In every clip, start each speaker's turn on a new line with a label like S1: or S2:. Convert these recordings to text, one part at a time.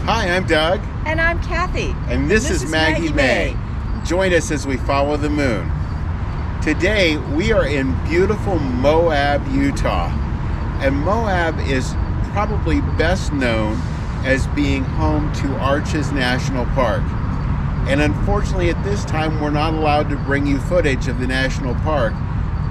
S1: Hi, I'm Doug.
S2: And I'm Cathy.
S1: And this is Maggie Mae. Join us as we follow the moon. Today, we are in beautiful Moab, Utah. And Moab is probably best known as being home to Arches National Park. And unfortunately, at this time, we're not allowed to bring you footage of the national park.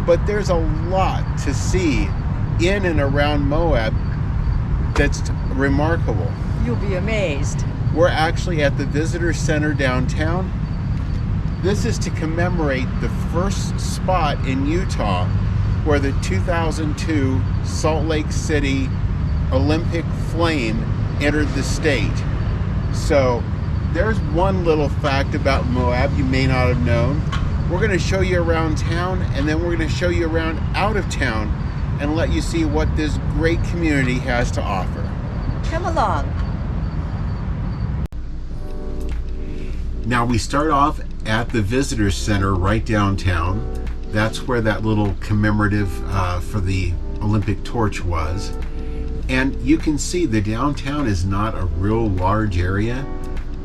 S1: But there's a lot to see in and around Moab that's remarkable.
S2: You'll be amazed.
S1: We're actually at the Visitor Center downtown. This is to commemorate the first spot in Utah where the 2002 Salt Lake City Olympic flame entered the state. So there's one little fact about Moab you may not have known. We're going to show you around town, and then we're going to show you around out of town and let you see what this great community has to offer.
S2: Come along.
S1: Now we start off at the Visitor Center right downtown. That's where that little commemorative for the Olympic torch was. And you can see the downtown is not a real large area,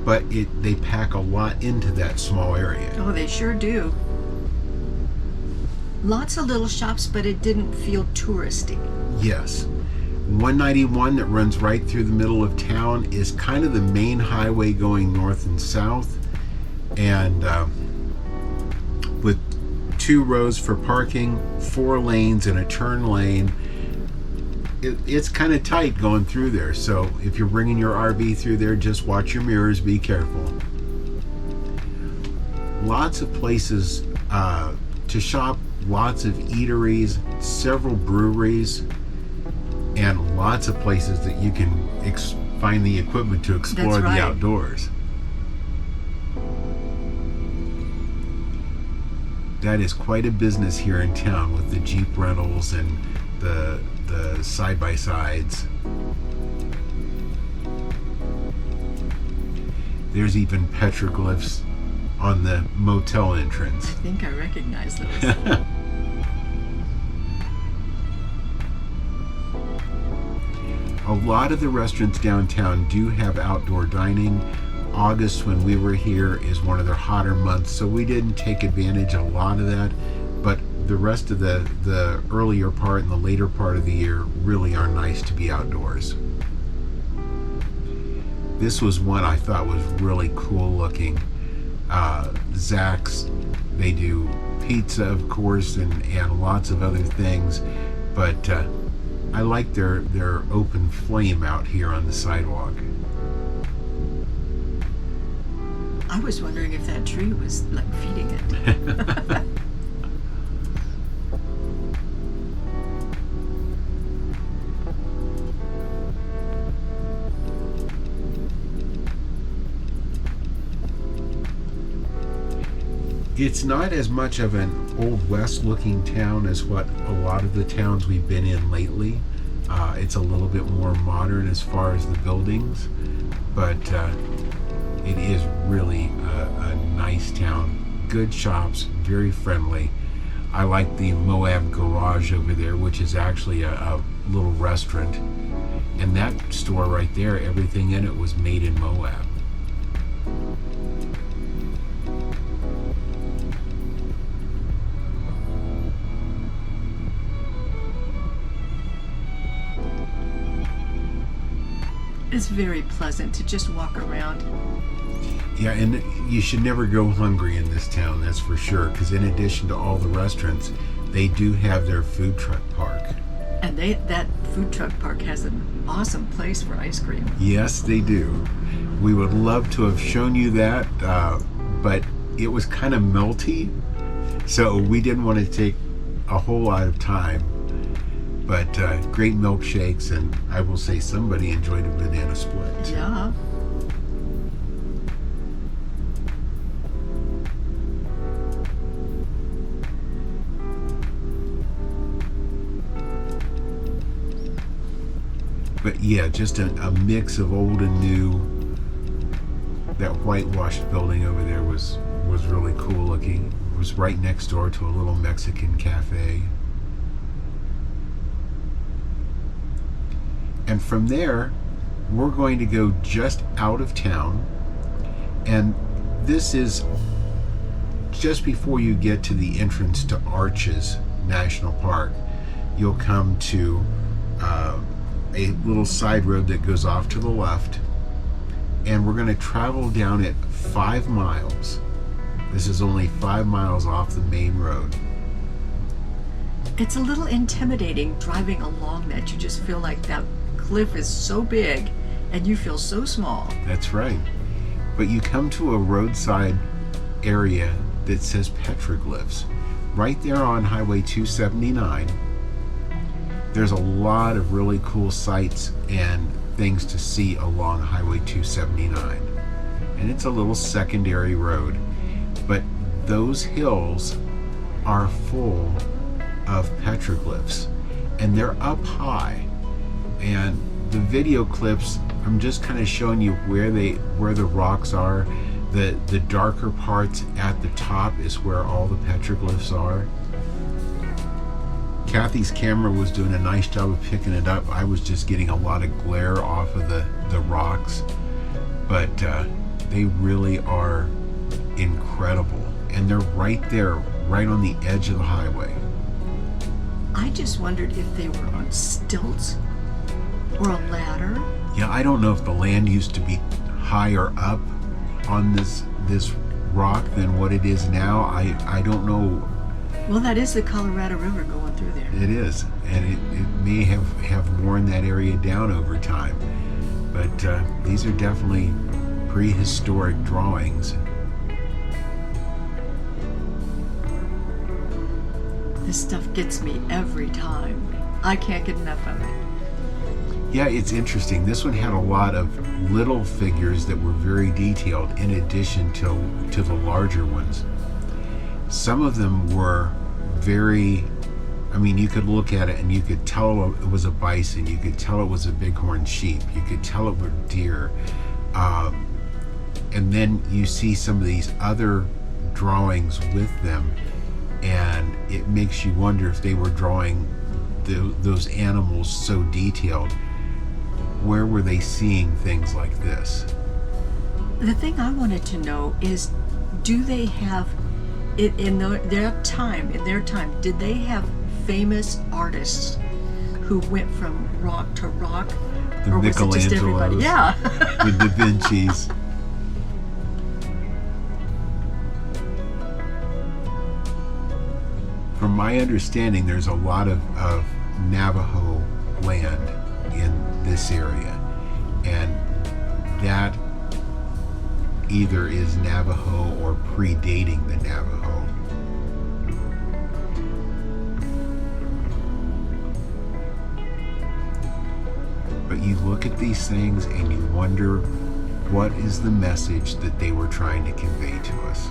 S1: but they pack a lot into that small area.
S2: Oh, they sure do. Lots of little shops, but it didn't feel touristy.
S1: Yes. 191 that runs right through the middle of town is kind of the main highway going north and south. And with 2 rows for parking, 4 lanes and a turn lane, it's kind of tight going through there. So if you're bringing your RV through there, just watch your mirrors, be careful. Lots of places to shop, lots of eateries, several breweries, and lots of places that you can find the equipment to explore the outdoors. That is quite a business here in town with the Jeep rentals and the side-by-sides. There's even petroglyphs on the motel entrance.
S2: I think I recognize those.
S1: A lot of the restaurants downtown do have outdoor dining. August, when we were here, is one of their hotter months, so we didn't take advantage of a lot of that, but the rest of the earlier part and the later part of the year really are nice to be outdoors. This was one I thought was really cool looking. Zach's, they do pizza, of course, and lots of other things, but I like their open flame out here on the sidewalk.
S2: I was wondering if that tree was like feeding it.
S1: It's not as much of an Old West looking town as what a lot of the towns we've been in lately. It's a little bit more modern as far as the buildings, but it is really a nice town. Good shops, very friendly. I like the Moab Garage over there, which is actually a little restaurant. And that store right there, everything in it was made in Moab.
S2: It's very pleasant to just walk around.
S1: Yeah, and you should never go hungry in this town, that's for sure, because in addition to all the restaurants, they do have their food truck park.
S2: And that food truck park has an awesome place for ice cream.
S1: Yes, they do. We would love to have shown you that, but it was kind of melty, so we didn't want to take a whole lot of time. But great milkshakes, and I will say somebody enjoyed a banana split.
S2: Yeah.
S1: But yeah, just a mix of old and new. That whitewashed building over there was really cool looking. It was right next door to a little Mexican cafe. And from there, we're going to go just out of town, and this is just before you get to the entrance to Arches National Park. You'll come to a little side road that goes off to the left, and we're going to travel down it 5 miles. This is only 5 miles off the main road.
S2: It's a little intimidating driving along that. You just feel like that cliff is so big and you feel so small.
S1: That's right. But you come to a roadside area that says Petroglyphs. Right there on Highway 279, there's a lot of really cool sights and things to see along Highway 279. And it's a little secondary road. But those hills are full of petroglyphs, and they're up high. And the video clips, I'm just kind of showing you where the rocks are. The darker parts at the top is where all the petroglyphs are. Cathy's camera was doing a nice job of picking it up. I was just getting a lot of glare off of the rocks, but they really are incredible, and they're right there, right on the edge of the highway.
S2: I just wondered if they were on stilts or a ladder.
S1: Yeah, I don't know if the land used to be higher up on this rock than what it is now. I don't know.
S2: Well, that is the Colorado River going through there.
S1: It is, and it may have worn that area down over time. But these are definitely prehistoric drawings.
S2: This stuff gets me every time. I can't get enough of it.
S1: Yeah, it's interesting. This one had a lot of little figures that were very detailed in addition to the larger ones. Some of them were very, I mean, you could look at it and you could tell it was a bison, you could tell it was a bighorn sheep, you could tell it were deer. And then you see some of these other drawings with them, and it makes you wonder if they were drawing those animals so detailed. Where were they seeing things like this?
S2: The thing I wanted to know is, do they have in their time, did they have famous artists who went from rock to rock?
S1: The
S2: or was it just everybody?
S1: Michelangelos,
S2: Yeah.
S1: the Da Vinci's. From my understanding, there's a lot of Navajo land in this area, and that either is Navajo or predating the Navajo. But you look at these things and you wonder, what is the message that they were trying to convey to us?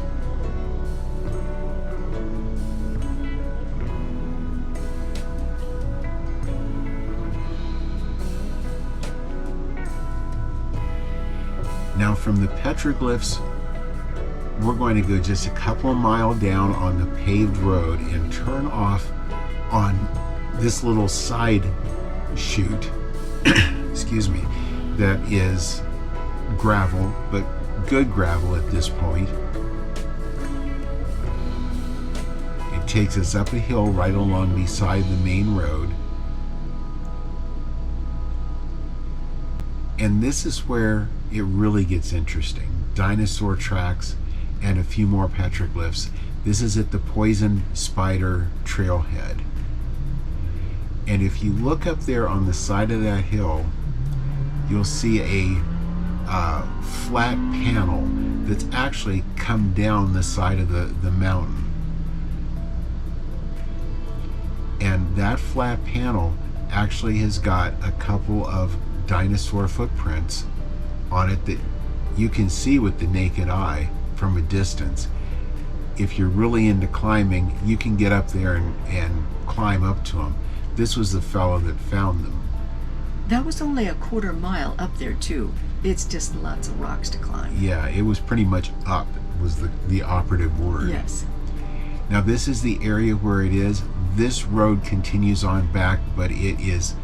S1: Now from the petroglyphs, we're going to go just a couple of miles down on the paved road and turn off on this little side chute, excuse me, that is gravel, but good gravel at this point. It takes us up a hill right along beside the main road. And this is where it really gets interesting. Dinosaur tracks and a few more petroglyphs. This is at the Poison Spider trailhead. And if you look up there on the side of that hill, you'll see a flat panel that's actually come down the side of the mountain. And that flat panel actually has got a couple of dinosaur footprints on it that you can see with the naked eye from a distance. If you're really into climbing, you can get up there and climb up to them. This was the fellow that found them.
S2: That was only a quarter mile up there too. It's just lots of rocks to climb.
S1: Yeah, it was pretty much up was the operative word.
S2: Yes.
S1: Now this is the area where it is. This road continues on back, but it is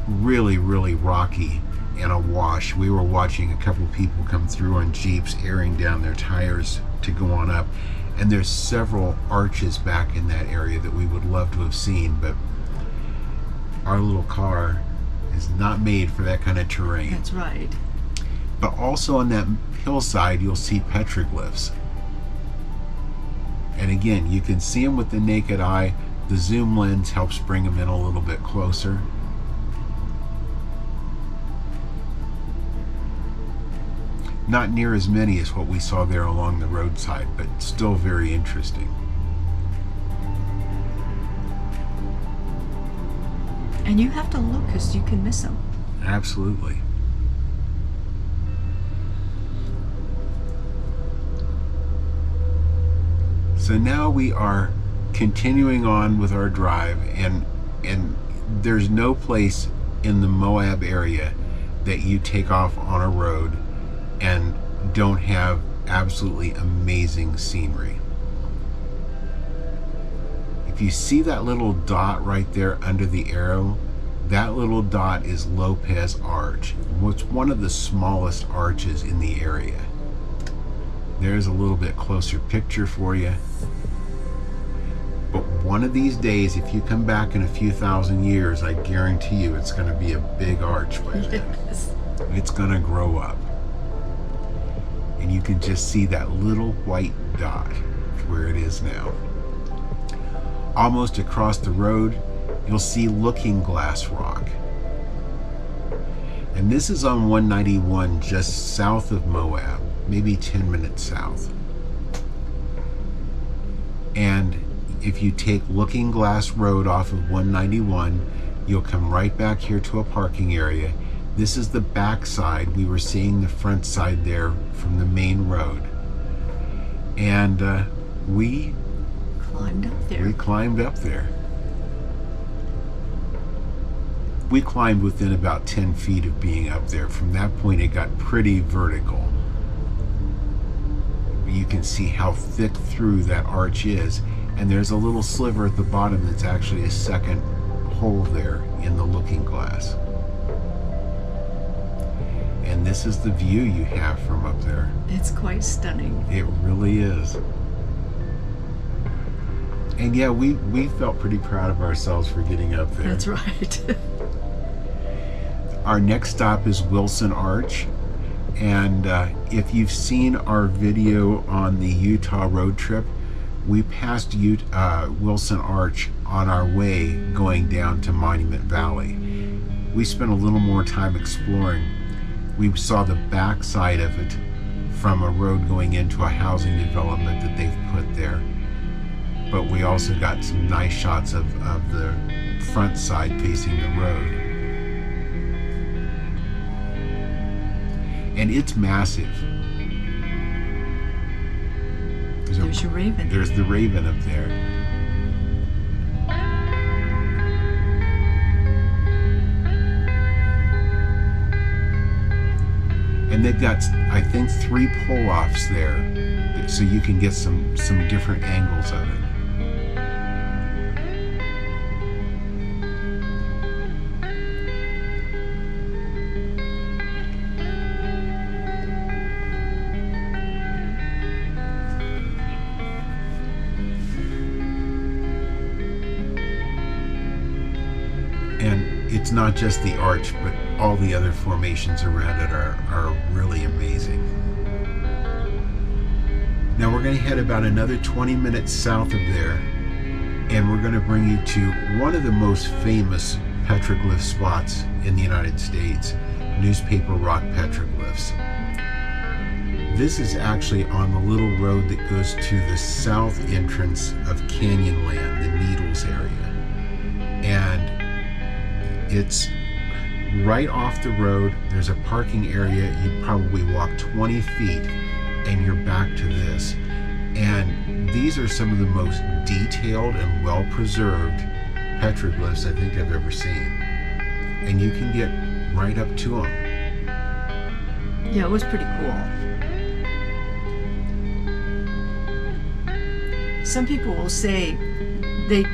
S1: really, really rocky, and awash. We were watching a couple people come through on Jeeps airing down their tires to go on up, and there's several arches back in that area that we would love to have seen, but our little car is not made for that kind of terrain.
S2: That's right.
S1: But also on that hillside you'll see petroglyphs, and again you can see them with the naked eye. The zoom lens helps bring them in a little bit closer. Not near as many as what we saw there along the roadside, but still very interesting.
S2: And you have to look because you can miss them.
S1: Absolutely. So now we are continuing on with our drive, and there's no place in the Moab area that you take off on a road and don't have absolutely amazing scenery. If you see that little dot right there under the arrow, that little dot is Lopez Arch. It's one of the smallest arches in the area. There's a little bit closer picture for you. But one of these days, if you come back in a few thousand years, I guarantee you it's going to be a big arch by then.
S2: Yes.
S1: It's going to grow up. And you can just see that little white dot where it is now. Almost across the road, you'll see Looking Glass Rock. And this is on 191 just south of Moab, maybe 10 minutes south. And if you take Looking Glass Road off of 191, you'll come right back here to a parking area. This is the back side. We were seeing the front side there from the main road. And we
S2: Climbed up there.
S1: We climbed up there. We climbed within about 10 feet of being up there. From that point, it got pretty vertical. You can see how thick through that arch is. And there's a little sliver at the bottom that's actually a second hole there in the looking glass. And this is the view you have from up there.
S2: It's quite stunning.
S1: It really is. And yeah, we felt pretty proud of ourselves for getting up there.
S2: That's right.
S1: Our next stop is Wilson Arch. And if you've seen our video on the Utah road trip, we passed Wilson Arch on our way going down to Monument Valley. We spent a little more time exploring. We saw the back side of it from a road going into a housing development that they've put there. But we also got some nice shots of the front side facing the road. And it's massive.
S2: There's your raven.
S1: There's the raven up there. And they've got, I think, 3 pull-offs there, so you can get some different angles of it. And it's not just the arch, but all the other formations around it are really amazing. Now we're going to head about another 20 minutes south of there, and we're going to bring you to one of the most famous petroglyph spots in the United States, Newspaper Rock Petroglyphs. This is actually on the little road that goes to the south entrance of Canyonland, the Needles area. And it's right off the road. There's a parking area. You probably walk 20 feet and you're back to this. And these are some of the most detailed and well-preserved petroglyphs I think I've ever seen. And you can get right up to them.
S2: Yeah, it was pretty cool. Some people will say they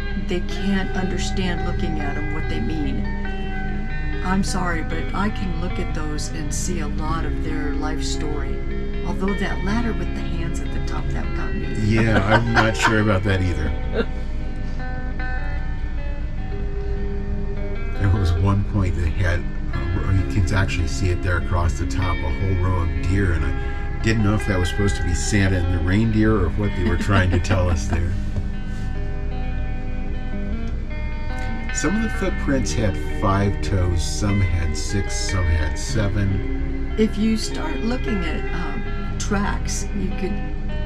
S2: can't understand looking at them what they mean. I'm sorry, but I can look at those and see a lot of their life story. Although that ladder with the hands at the top, that got me.
S1: Yeah, I'm not sure about that either. There was one point that had, you can actually see it there across the top, a whole row of deer, and I didn't know if that was supposed to be Santa and the reindeer or what they were trying to tell us there. Some of the footprints had 5 toes, some had 6, some had 7.
S2: If you start looking at tracks, you could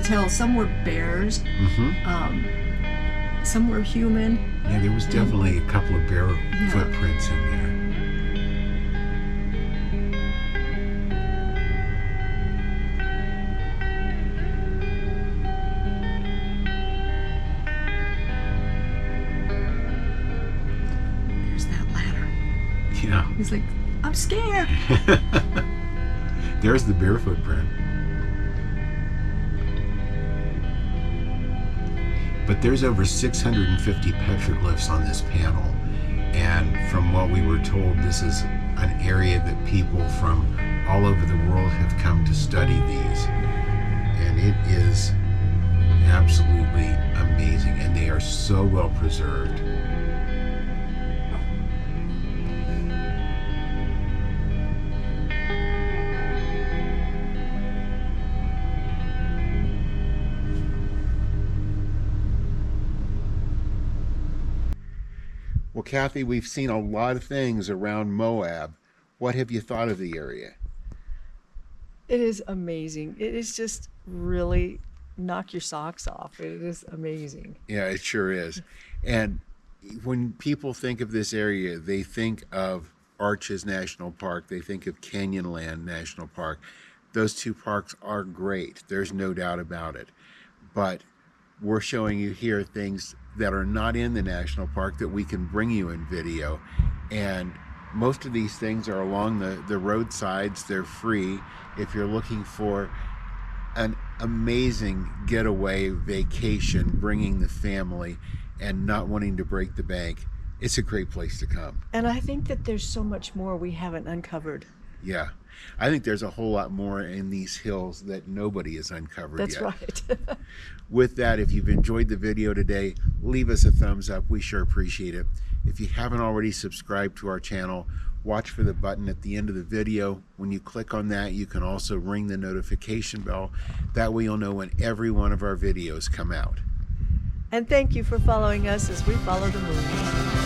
S2: tell some were bears, some were human.
S1: Yeah, there was definitely a couple of bear footprints in there.
S2: There's that ladder.
S1: Yeah.
S2: He's like, I'm scared.
S1: There's the bear footprint. But there's over 650 petroglyphs on this panel, and from what we were told, this is an area that people from all over the world have come to study these, and it is absolutely amazing, and they are so well preserved. Well, Cathy, we've seen a lot of things around Moab. What have you thought of the area?
S2: It is amazing. It is just really knock your socks off. It is amazing.
S1: Yeah, it sure is. And when people think of this area, they think of Arches National Park. They think of Canyonland National Park. Those two parks are great. There's no doubt about it. But we're showing you here things that are not in the national park that we can bring you in video. And most of these things are along the roadsides. They're free. If you're looking for an amazing getaway vacation, bringing the family and not wanting to break the bank, it's a great place to come.
S2: And I think that there's so much more we haven't uncovered.
S1: Yeah. I think there's a whole lot more in these hills that nobody has uncovered yet.
S2: That's right.
S1: With that, if you've enjoyed the video today, leave us a thumbs up. We sure appreciate it. If you haven't already subscribed to our channel, watch for the button at the end of the video. When you click on that, you can also ring the notification bell. That way you'll know when every one of our videos come out.
S2: And thank you for following us as we follow the moon.